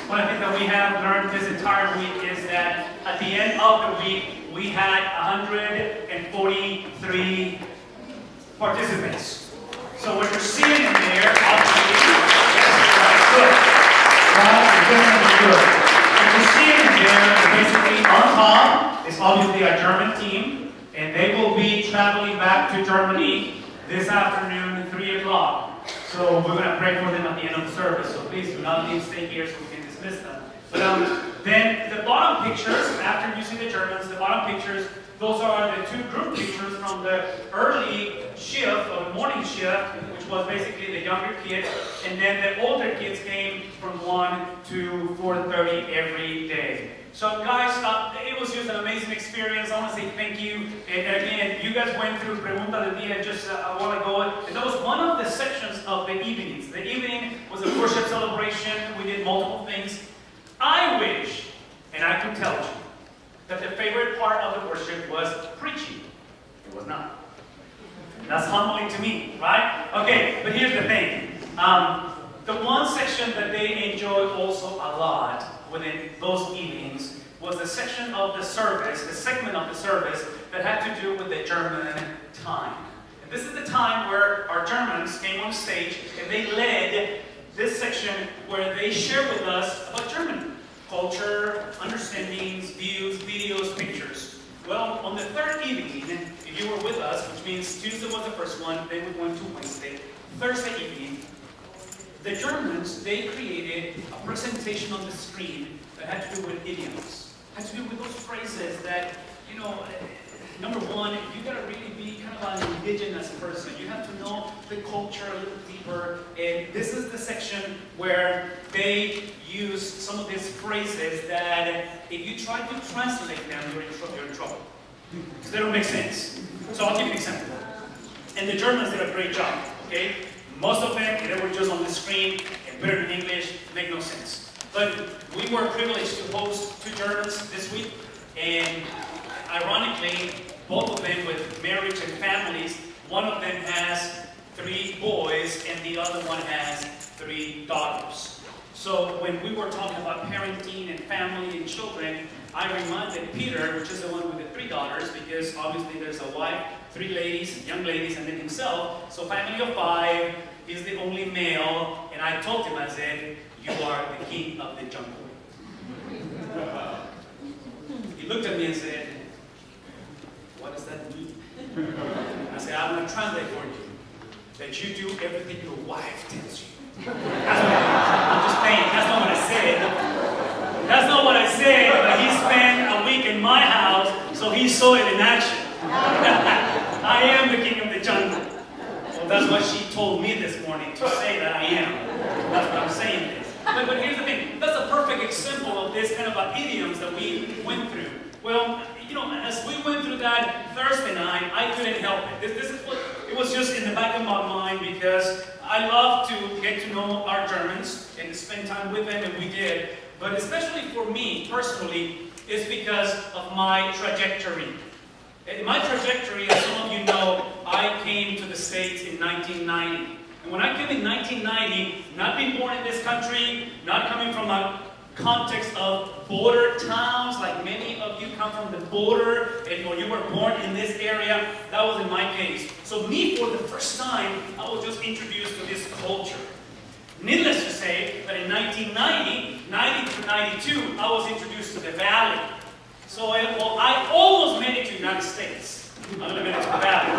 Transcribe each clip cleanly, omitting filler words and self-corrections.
one of the things that we have learned this entire week is that at the end of the week, we had 143 participants. So what you're seeing in there, obviously, good. Good. What you're seeing in there is basically on top is obviously our German team, and they will be traveling back to Germany this afternoon, 3 o'clock. So we're going to pray for them at the end of the service. So please do not leave, stay here so we can dismiss them. But then the bottom pictures, after using the Germans, the bottom pictures, those are the two group pictures from the early shift, or the morning shift, which was basically the younger kids. And then the older kids came from 1 to 4:30 every day. So guys, it was just an amazing experience. I want to say thank you. And again, you guys went through Pregunta del Día just a while ago. And that was one of the sections of the evenings. The evening was a worship celebration. We did multiple things. I wish, and I could tell you, that the favorite part of the worship was preaching. It was not. That's humbling to me, right? Okay, but here's the thing. The one section that they enjoyed also a lot within those evenings was the section of the service, the segment of the service that had to do with the German time. And this is the time where our Germans came on stage and they led this section where they shared with us about Germany. Culture, understandings, views, videos, pictures. Well, on the third evening, if you were with us, which means Tuesday was the first one, then we went to Wednesday, Thursday evening, the Germans, they created a presentation on the screen that had to do with idioms. Had to do with those phrases that, you know, number one, you gotta really be kind of an indigenous person. You have to know the culture a little deeper. And this is the section where they use some of these phrases that if you try to translate them, you're in trouble. Because they don't make sense. So I'll give you an example. And the Germans did a great job, okay? Most of them, they were just on the screen and put it in English, make no sense. But we were privileged to host 2 Germans this week, and ironically, both of them with marriage and families. One of them has 3 boys, and the other one has 3 daughters. So when we were talking about parenting and family and children, I reminded Peter, which is the one with the 3 daughters, because obviously there's a wife, 3 ladies, young ladies, and then himself. So family of 5, he's the only male, and I told him, I said, you are the king of the jungle. He looked at me and said, what does that mean? I said, I'm going to translate for you. That you do everything your wife tells you. I'm just saying, that's not what I said. That's not what I said, but he spent a week in my house, so he saw it in action. I am the king of the jungle. Well, that's what she told me this morning, to say that I am. That's what I'm saying this. But here's the thing, that's a perfect example of this kind of idioms that we went through. Well, you know, as we went through that Thursday night, I couldn't help it. This is what, it was just in the back of my mind because I love to get to know our Germans and spend time with them, and we did. But especially for me, personally, is because of my trajectory. My trajectory, as some of you know, I came to the States in 1990. And when I came in 1990, not being born in this country, not coming from a context of border towns, like many of you come from the border, or you were born in this area, that wasn't my case. So me, for the first time, I was just introduced to this culture. Needless to say, that in 1990, 90 to 92, I was introduced to the Valley. So I almost made it to the United States. I only made it to the Valley.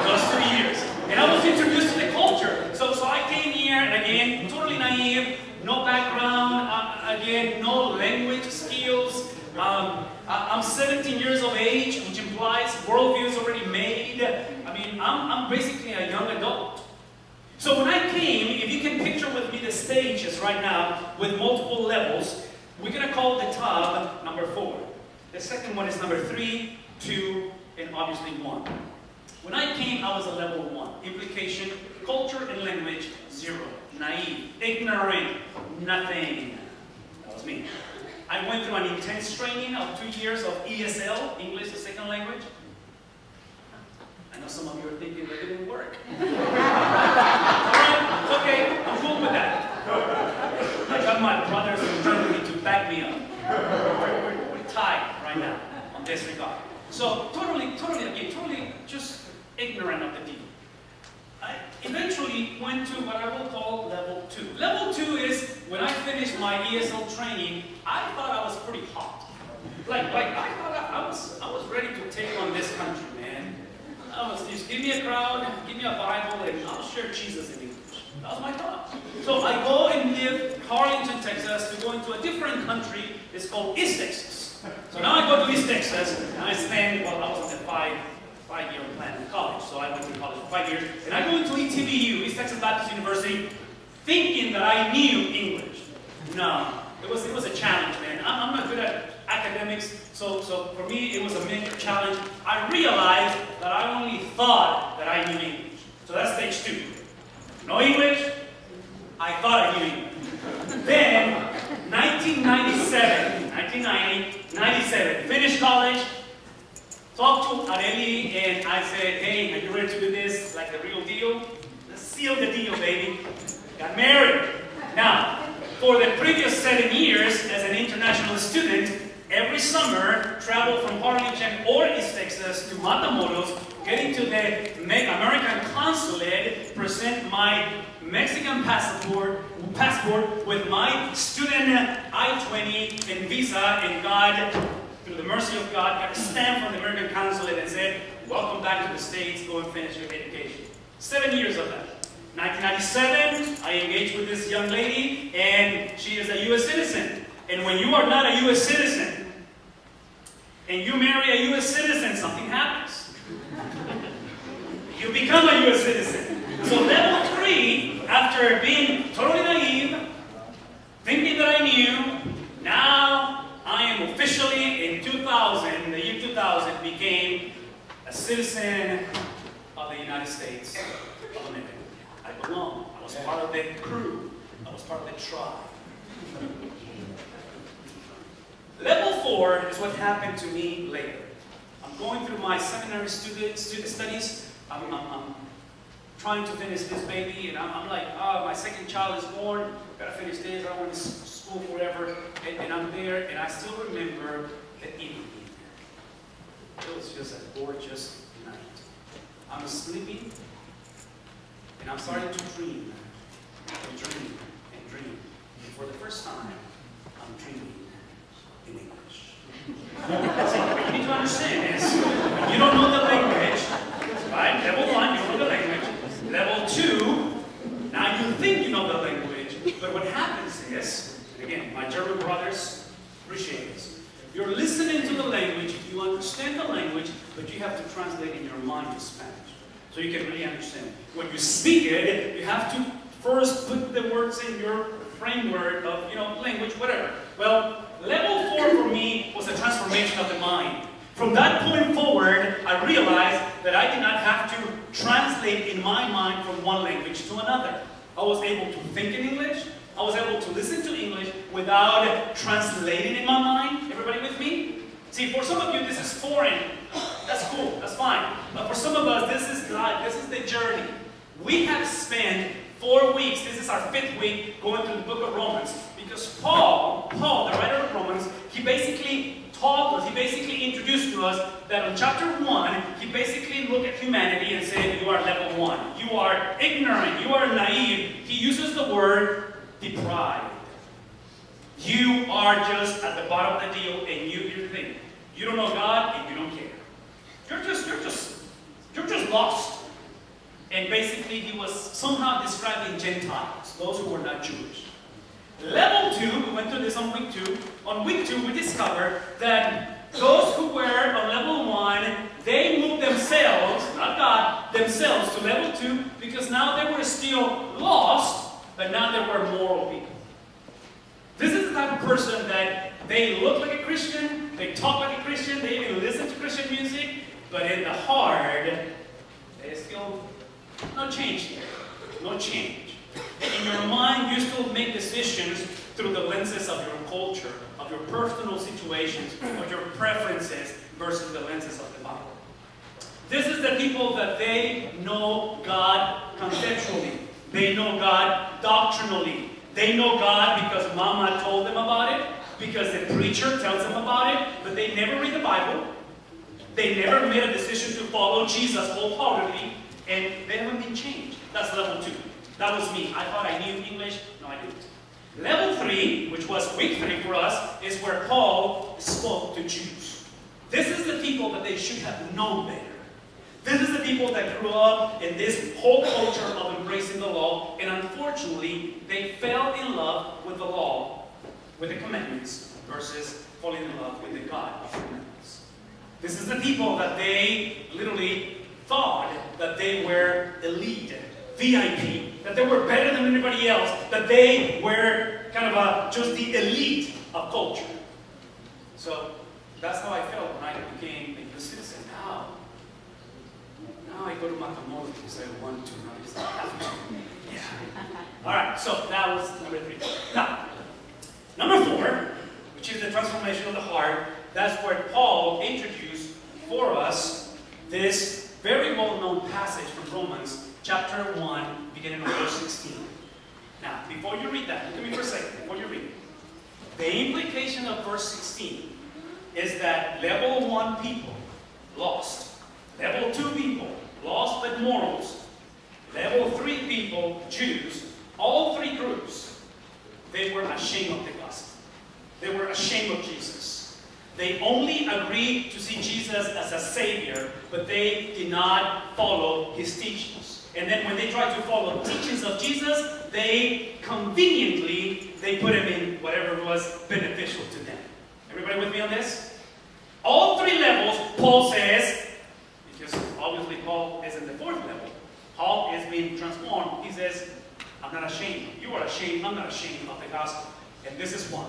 Those 2 years. And I was introduced to the culture. So I came here, and again, totally naive, no background, again, no language skills. I'm 17 years of age, which implies worldview is already made. I mean, I'm basically a young adult. So when I came, if you can picture with me the stages right now with multiple levels, we're going to call the top number 4. The second one is number 3, 2, and obviously 1. When I came, I was a level 1. Implication, culture and language, 0. Naive, ignorant, nothing. That was me. I went through an intense training of 2 years of ESL, English as a Second Language. I know some of you are thinking that didn't work. Alright, it's okay, I'm cool with that. I got my brothers and disregard. So totally just ignorant of the deal. I eventually went to what I will call level 2. Level 2 is when I finished my ESL training, I thought I was pretty hot. Like I thought I was ready to take on this country, man. I was just give me a crowd, give me a Bible, and I'll share Jesus in English. That was my thought. So I go and live Harlingen, Texas, to go into a different country. It's called East Texas. So now I go to East Texas, and I spend, well, I was on the five-year plan in college, so I went to college for 5 years, and I go into ETBU, East Texas Baptist University, thinking that I knew English. No, it was a challenge, man. I'm not good at academics, so for me it was a major challenge. I realized that I only thought that I knew English. So that's stage 2. No English, I thought I knew English. Then, 1997, finished college, talked to Areli, and I said, hey, are you ready to do this like the real deal? Let's seal the deal, baby. Got married. Now, for the previous 7 years as an international student, every summer, travel from Harlingen or East Texas to Matamoros, getting to the American consulate, present my Mexican passport with my student I-20 and visa, and God, through the mercy of God, got a stamp from the American consulate and said, welcome back to the States, go and finish your education. 7 years of that. 1997, I engaged with this young lady, and she is a U.S. citizen. And when you are not a U.S. citizen, and you marry a U.S. citizen, something happens. You become a U.S. citizen. So level 3, after being totally naive, thinking that I knew, now I am officially, in 2000, the year 2000, became a citizen of the United States of America. I belong. I was part of the crew. I was part of the tribe. Level 4 is what happened to me later. I'm going through my seminary student studies. I'm trying to finish this baby, and I'm like, oh, my second child is born. Gotta finish this. I don't want to school forever. And I'm there, and I still remember the evening. It was just a gorgeous night. I'm sleeping, and I'm starting to dream, and dream, and dream. And for the first time, I'm dreaming in English. So what you need to understand is, when you don't know the language, right? Level 1, you don't know the language. Level 2, now you think you know the language, but what happens is, and again, my German brothers appreciate this. You're listening to the language, you understand the language, but you have to translate in your mind to Spanish, so you can really understand. When you speak it, you have to first put the words in your framework of, language, whatever. Well, level 4 for me was a transformation of the mind. From that point forward, I realized that I did not have to translate in my mind from one language to another. I was able to think in English. I was able to listen to English without translating in my mind. Everybody with me? See, for some of you, this is foreign. That's cool. That's fine. But for some of us, this is life. This is the journey. We have spent 4 weeks. This is our 5th week going through the book of Romans. Because Paul, the writer of Romans, he basically taught us, he basically introduced to us that in chapter 1, he basically looked at humanity and said, you are level 1. You are ignorant. You are naive. He uses the word deprived. You are just at the bottom of the deal, and you think. You don't know God, and you don't care. You're just lost. And basically, he was somehow describing Gentiles, those who were not Jewish. Level 2, we went through this on week 2. On week 2, we discovered that those who were on level 1, they moved themselves, not God, themselves to level 2, because now they were still lost, but now they were moral people. This is the type of person that they look like a Christian, they talk like a Christian, they even listen to Christian music, but in the heart, there's still no change here. No change. In your mind, you still make decisions through the lenses of your culture, of your personal situations, of your preferences, versus the lenses of the Bible. This is the people that they know God conceptually. They know God doctrinally. They know God because Mama told them about it, because the preacher tells them about it, but they never read the Bible. They never made a decision to follow Jesus wholeheartedly, and they haven't been changed. That's level 2. That was me. I thought I knew English. No, I didn't. Level 3, which was week 3 for us, is where Paul spoke to Jews. This is the people that they should have known better. This is the people that grew up in this whole culture of embracing the law, and unfortunately, they fell in love with the law, with the commandments, versus falling in love with the God of the commandments. This is the people that they literally thought that they were elite, VIP, that they were better than anybody else, that they were kind of just the elite of culture. So that's how I felt when I became a U.S. citizen. Now I go to Matamoros because I want to. Yeah. All right, so that was number 3. Now, number 4, which is the transformation of the heart, that's where Paul introduced for us this very well-known passage from Romans chapter 1, beginning of verse 16. Now, before you read that, look at me for a second, before you read it. The implication of verse 16 is that level 1 people, lost. Level 2 people, lost but morals. Level 3 people, Jews, all 3 groups, they were ashamed of the gospel. They were ashamed of Jesus. They only agreed to see Jesus as a savior, but they did not follow his teachings. And then when they tried to follow teachings of Jesus, they conveniently, they put him in whatever was beneficial to them. Everybody with me on this? All 3 levels, Paul says, because obviously Paul is in the 4th level. Paul is being transformed. He says, I'm not ashamed. You are ashamed. I'm not ashamed of the gospel. And this is why.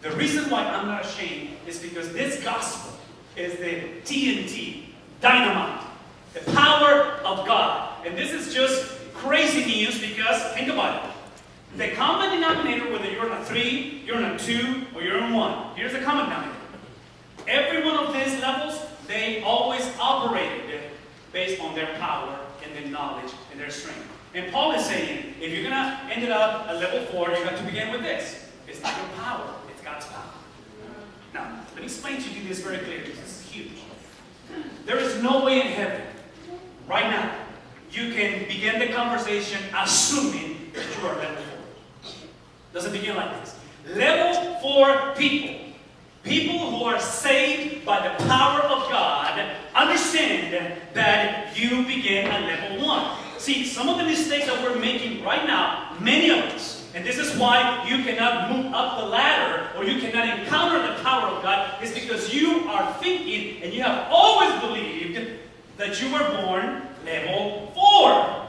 The reason why I'm not ashamed is because this gospel is the TNT, dynamite, the power of God. And this is just crazy news because, think about it. The common denominator, whether you're in a 3, you're in a 2, or you're in 1, here's the common denominator. Every one of these levels, they always operated based on their power and their knowledge and their strength. And Paul is saying, if you're going to end up at level 4, you have to begin with this. It's not your power, it's God's power. Now, let me explain to you this very clearly. This is huge. There is no way in heaven, right now, you can begin the conversation assuming that you are level 4. Doesn't begin like this. Level 4 people. People who are saved by the power of God understand that you begin at level 1. See, some of the mistakes that we're making right now, many of us, and this is why you cannot move up the ladder or you cannot encounter the power of God, is because you are thinking and you have always believed that you were born level 4.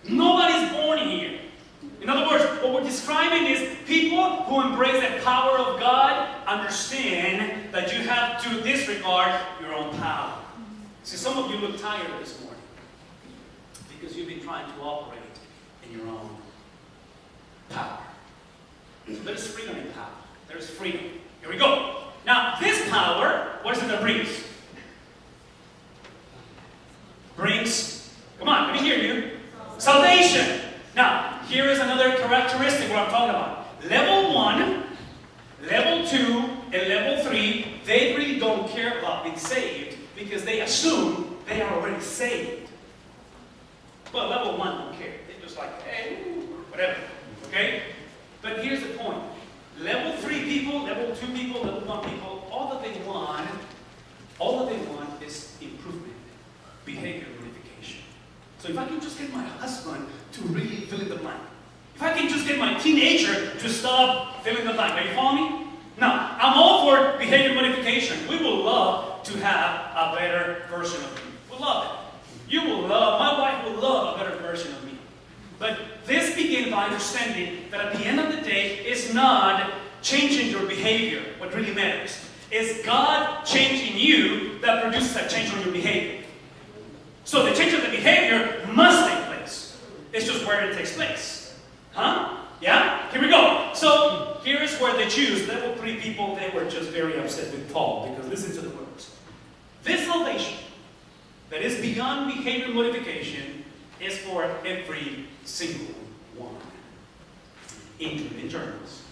Nobody's born here. In other words, what we're describing is people who embrace the power of God understand that you have to disregard your own power. See, some of you look tired this morning because you've been trying to operate in your own power. There's freedom in power. There's freedom. Here we go. Now, this power, what is it that brings? Brings, come on, let me hear you. Salvation. Now, here is another characteristic what I'm talking about. Level 1, level 2, and level 3, they really don't care about being saved because they assume they are already saved. Well, level 1 don't care. They're just like, hey, whatever. Okay? But here's the point. Level 3 people, level 2 people, level 1 people, all that they want is improvement, behavior modification. So if I can just get my husband to really fill in the blank, if I can just get my teenager to stop filling the blank, are you following me? Now, I'm all for behavior modification. We will love to have a better version of you. We'll love it. You will love, my wife will love a better version of me. But this begins by understanding that at the end of the day, it's not changing your behavior what really matters. It's God changing you that produces a change on your behavior. So the change of the behavior must take place. It's just where it takes place. Huh? Yeah? Here we go. So here is where the Jews, level 3 people, they were just very upset with Paul because listen to the words. This salvation that is beyond behavior modification is for every single one, including journalists.